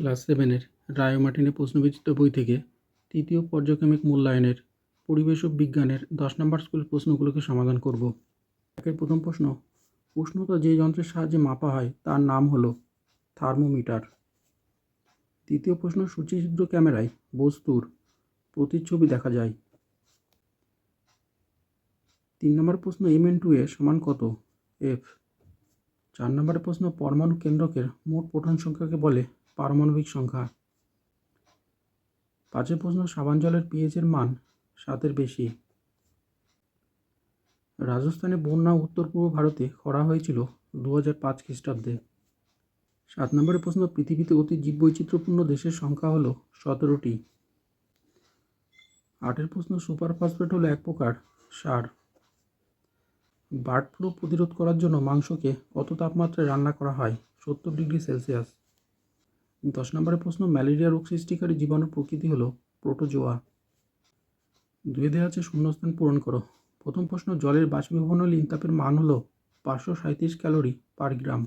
Class 7-এর রায় ও মার্টিনের প্রশ্নবিচিত্র বই থেকে তৃতীয় পর্যায়ক্রমিক মূল্যায়নের পরিবেশ ও বিজ্ঞানের 10 নম্বর স্কুল প্রশ্নগুলোকে সমাধান করব। একের প্রথম প্রশ্ন, উষ্ণতা যে যন্ত্রের সাহায্যে মাপা হয় তার নাম হলো থার্মোমিটার। দ্বিতীয় প্রশ্ন, সূচিচিত্র ক্যামেরায় বস্তুর প্রতিচ্ছবি দেখা যায়। 3 নম্বর প্রশ্ন, Mn2 সমান কত? F। 4 নম্বরের প্রশ্ন, পরমাণু কেন্দ্রকের মোট প্রোটন সংখ্যাকে বলে পারমাণবিক সংখ্যা। 5 প্রশ্ন, সাবান জলের পিএইচের মান 7-এর বেশি। রাজস্থানে বন্যা উত্তর পূর্ব ভারতে করা হয়েছিল 2005 খ্রিস্টাব্দে। 7 নম্বরের প্রশ্ন, পৃথিবীতে অতি জীববৈচিত্র্যপূর্ণ দেশের সংখ্যা হলো 17টি। 8 প্রশ্ন, সুপার ফসফেট হলো এক প্রকার সার। বার্ড ফ্লু প্রতিরোধ করার জন্য মাংসকে কত তাপমাত্রায় রান্না করা হয়? 70 ডিগ্রি সেলসিয়াস। 10 নম্বরের প্রশ্ন, ম্যালেরিয়া রোগ সৃষ্টিকারী জীবাণুর প্রকৃতি হলো প্রোটোজোয়া। 2 দেওয়া আছে শূন্যস্থান পূরণ করো। প্রথম প্রশ্ন, জলের বাষ্পীভবনের ইনতাপের মান হলো 537 ক্যালোরি পার গ্রাম।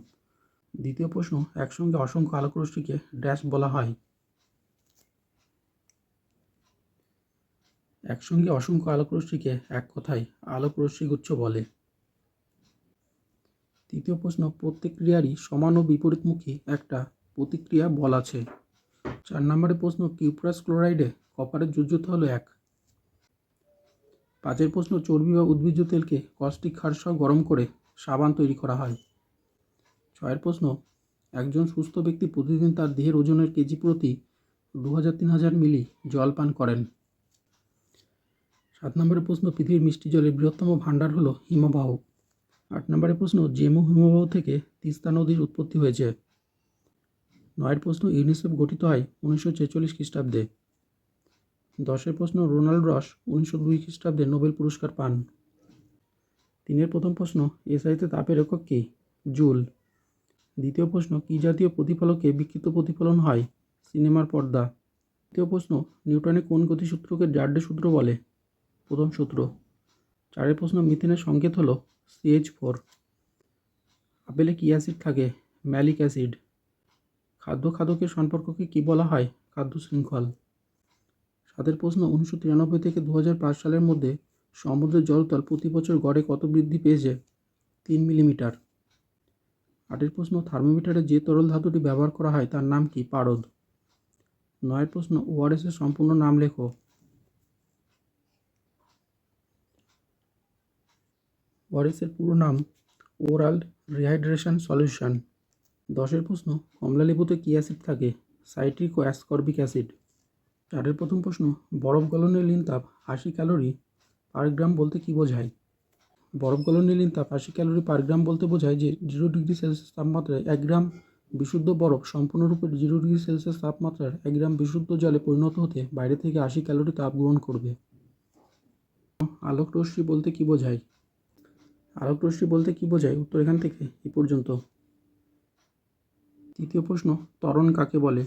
দ্বিতীয় প্রশ্ন, একসঙ্গে অসংখ্য আলোকরশ্মিকে ড্যাশ বলা হয়। একসঙ্গে অসংখ্য আলোকরশ্মিকে এক কথায় আলোকরশ্মিগুচ্ছ বলে। তৃতীয় প্রশ্ন, প্রত্যেক ক্রিয়ারই সমান ও বিপরীতমুখী একটা প্রতিক্রিয়া বল আছে। 4 নম্বরের প্রশ্ন, কিউপ্রাস ক্লোরাইডে কপারের যোজ্যতা হলো 1। 5 প্রশ্ন, চর্বি বা উদ্ভিজ্জ তেলকে কস্টিক ক্ষার সহ গরম করে সাবান তৈরি করা হয়। 6 প্রশ্ন, একজন সুস্থ ব্যক্তি প্রতিদিন তার দেহের ওজনের কেজি প্রতি 2000-3000 মিলি জল পান করেন। 7 নম্বরের প্রশ্ন, পৃথিবীর মিষ্টি জলের বৃহত্তম ভাণ্ডার হলো হিমবাহ। 8 নম্বরের প্রশ্ন, জেমু হিমবাহ থেকে তিস্তা নদীর উৎপত্তি হয়েছে। 9 প্রশ্ন, ইউনিসেফ গঠিত হয় 1946 খ্রিস্টাব্দে। 10 প্রশ্ন, রোনাল্ড রস 1902 খ্রিস্টাব্দে নোবেল পুরস্কার পান। 3 প্রথম প্রশ্ন, এসআইতে তাপের একক কি? জুল। দ্বিতীয় প্রশ্ন, কী জাতীয় প্রতিফলকে বিকৃত প্রতিফলন হয়? সিনেমার পর্দা। তৃতীয় প্রশ্ন, নিউটনের কোন গতিসূত্রকে ডার্ডে সূত্র বলে? প্রথম সূত্র। 4 প্রশ্ন, মিথেনের সংকেত হলো CH4। আপেলে কী অ্যাসিড থাকে? Malic acid. খাদ্য খাদকের সম্পর্ককে কী বলা হয়? খাদ্য শৃঙ্খল। 7 প্রশ্ন, 1993 থেকে 2005 সালের মধ্যে সমুদ্রের জলতল প্রতি বছর গড়ে কত বৃদ্ধি পেয়েছে? 3 মিলিমিটার। 8 প্রশ্ন, থার্মোমিটারে যে তরল ধাতুটি ব্যবহার করা হয় তার নাম কি? পারদ। 9 প্রশ্ন, ওআরএস এর সম্পূর্ণ নাম লেখো। ওআরএস এর পুরো নাম ওরাল রিহাইড্রেশন সলিউশন। 10 প্রশ্ন, কমলা লেবুতে কী অ্যাসিড থাকে? সাইট্রিক ও অ্যাসকর্বিক অ্যাসিড। 4 প্রথম প্রশ্ন, বরফ গলনের লিনতাপ 80 ক্যালোরি পার গ্রাম বলতে কী বোঝায়? বরফ গলনের লিনতাপ 80 ক্যালোরি পার গ্রাম বলতে বোঝায় যে 0 ডিগ্রি সেলসিয়াস তাপমাত্রায় 1 গ্রাম বিশুদ্ধ বরফ সম্পূর্ণরূপে 0 ডিগ্রি সেলসিয়াস তাপমাত্রার 1 গ্রাম বিশুদ্ধ জলে পরিণত হতে বাইরে থেকে 80 ক্যালোরি তাপ গ্রহণ করবে। আলোকরশ্মি বলতে কী বোঝায়? আলোকরশ্মি বলতে কী বোঝায়? উত্তর এখান থেকে এই পর্যন্ত। তৃতীয় প্রশ্ন, ত্বরণ কাকে বলে?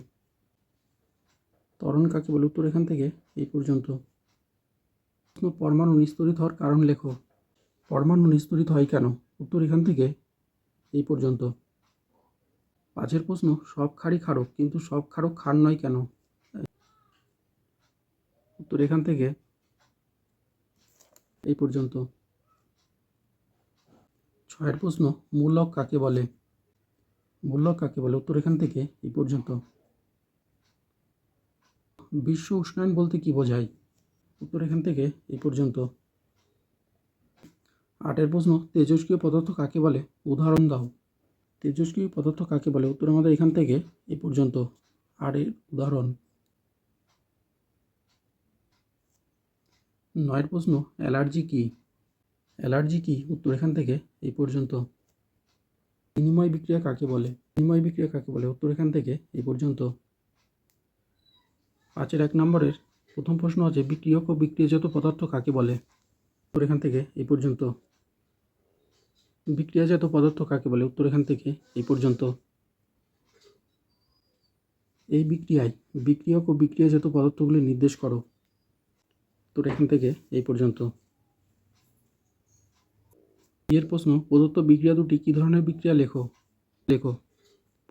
ত্বরণ কাকে বলে? উত্তর এখান থেকে এই পর্যন্ত। প্রশ্ন, পরমাণু নিস্তরিত হওয়ার কারণ লেখো। পরমাণু নিস্তরিত হয় কেন? উত্তর এখান থেকে এই পর্যন্ত। 5 প্রশ্ন, সব ক্ষারই ক্ষারক কিন্তু সব ক্ষারক ক্ষার নয় কেন? উত্তর এখান থেকে এই পর্যন্ত। 6 প্রশ্ন, মূলক কাকে বলে? মূলক কাকে বলে? উত্তর এখান থেকে এই পর্যন্ত। বিশ্ব উষ্ণায়ন বলতে কী বোঝায়? উত্তর এখান থেকে এই পর্যন্ত। 8 প্রশ্ন, তেজস্ক্রিয় পদার্থ কাকে বলে? উদাহরণ দাও। তেজস্ক্রিয় পদার্থ কাকে বলে? উত্তর আমাদের এখান থেকে এই পর্যন্ত। 8 উদাহরণ। 9 প্রশ্ন, অ্যালার্জি কি? অ্যালার্জি কি? উত্তর এখান থেকে এই পর্যন্ত। বিনিময় বিক্রিয়া কাকে বলে? বিনিময় বিক্রিয়া কাকে বলে? উত্তর এখান থেকে এই পর্যন্ত। 5 1 নম্বরের প্রথম প্রশ্ন আছে, বিক্রিয়ক ও বিক্রিয়াজাত পদার্থ কাকে বলে? উত্তর এখান থেকে এই পর্যন্ত। বিক্রিয়াজাত পদার্থ কাকে বলে? উত্তর এখান থেকে এই পর্যন্ত। এই বিক্রিয়ায় বিক্রিয়ক ও বিক্রিয়াজাত পদার্থগুলি নির্দেশ করো। উত্তর এখান থেকে এই পর্যন্ত। এর প্রশ্ন, প্রদত্ত বিক্রিয়া দুটি কী ধরনের বিক্রিয়া লেখো।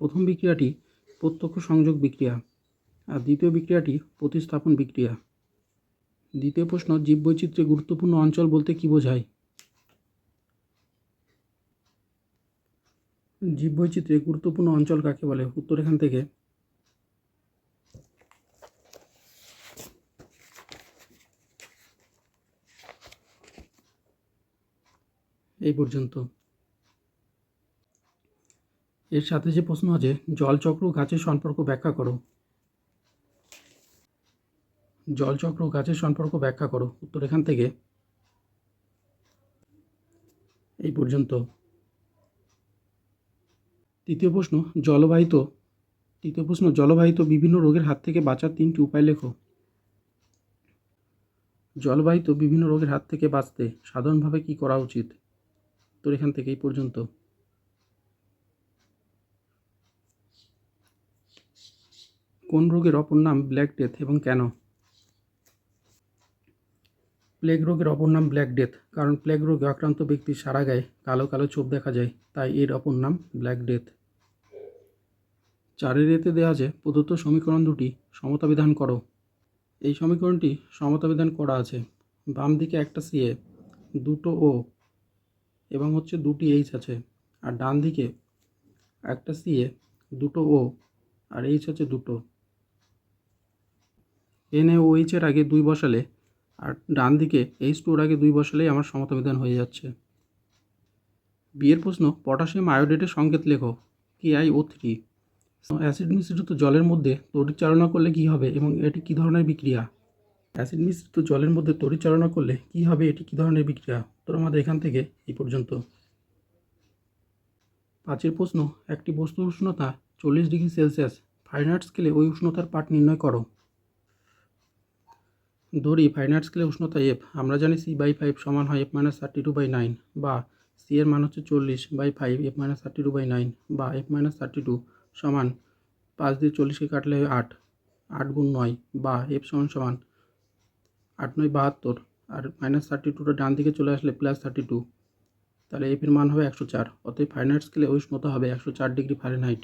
প্রথম বিক্রিয়াটি প্রত্যক্ষ সংযোগ বিক্রিয়া, আর দ্বিতীয় বিক্রিয়াটি প্রতিস্থাপন বিক্রিয়া। দ্বিতীয় প্রশ্ন, জীববৈচিত্র্যে গুরুত্বপূর্ণ অঞ্চল বলতে কী বোঝায়? জীববৈচিত্র্যে গুরুত্বপূর্ণ অঞ্চল কাকে বলে? উত্তর এখান থেকে এই পর্যন্ত। এর সাথে যে প্রশ্ন আছে, জলচক্র ও গাছের সম্পর্ক ব্যাখ্যা করো। জলচক্র ও গাছের সম্পর্ক ব্যাখ্যা করো। উত্তর এখান থেকে এই পর্যন্ত। তৃতীয় প্রশ্ন, জলবাহিত বিভিন্ন রোগের হাত থেকে বাঁচার 3টি উপায় লেখো। জলবাহিত বিভিন্ন রোগের হাত থেকে বাঁচতে সাধারণভাবে কী করা উচিত? তো এখান থেকে এই পর্যন্ত। কোন রোগের অপর নাম ব্ল্যাক ডেথ এবং কেন? প্লেগ রোগের অপর নাম ব্ল্যাক ডেথ, কারণ প্লেগ রোগে আক্রান্ত ব্যক্তির সারা গায়ে কালো কালো ছোপ দেখা যায়, তাই এর অপর নাম ব্ল্যাক ডেথ। 4 এতে দেওয়া আছে প্রদত্ত সমীকরণ দুটি সমতা বিধান করো। এই সমীকরণটি সমতা বিধান করা আছে। বাম দিকে একটা সিএ, দুটো ও এবং হচ্ছে দুটি এইচ আছে, আর ডান দিকে একটা সিএ, দুটো ও আর এইচ হচ্ছে দুটো। NaOH এর আগে 2 বসালে আর ডান দিকে H2ওর আগে 2 বসালেই আমার সমতা বিধান হয়ে যাচ্ছে। বিয়ের প্রশ্ন, পটাশিয়াম আয়োডেটের সংকেত লেখো। KiO3। অ্যাসিড মিশ্রিত জলের মধ্যে তড়িৎ চালনা করলে কী হবে এবং এটি কী ধরনের বিক্রিয়া? অ্যাসিড মিশ্রিত জলের মধ্যে তড়িৎ চালনা করলে কী হবে, এটি কী ধরনের বিক্রিয়া? উত্তর আমাদের এখান থেকে এই পর্যন্ত। 5 প্রশ্ন, একটি বস্তুর উষ্ণতা 40 ডিগ্রি সেলসিয়াস, ফারেনহাইট স্কেলে ওই উষ্ণতার পাঠ নির্ণয় করো। ধরি ফারেনহাইট স্কেলে উষ্ণতা F, আমরা জানি C/5 সমান হয় F-32/9, বা C এর মান হচ্ছে 40/5 F-32/9, বা F-32 সমান 5 দিয়ে 40কে কাটলে হয় 8, 8 গুণ 9, বা F সমান 8 9 72, আর -32টা ডান দিকে চলে আসলে +32, তাহলে F এর মান হবে 104। অতএব ফারেনহাইট স্কেলে উষ্ণতা হবে 104 ডিগ্রি ফারেনহাইট।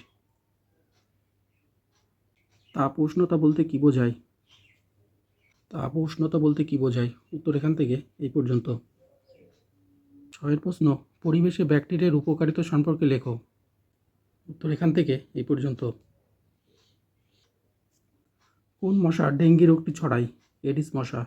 তাপ উষ্ণতা বলতে কী বোঝায়? তাপ উষ্ণতা বলতে কী বোঝায়? উত্তর এখান থেকে এই পর্যন্ত। 6 প্রশ্ন, পরিবেশে ব্যাকটেরিয়ার উপকারিতা সম্পর্কে লেখো। উত্তর এখান থেকে এই পর্যন্ত। কোন মশা ডেঙ্গি রোগটি ছড়ায়? এডিস মশা।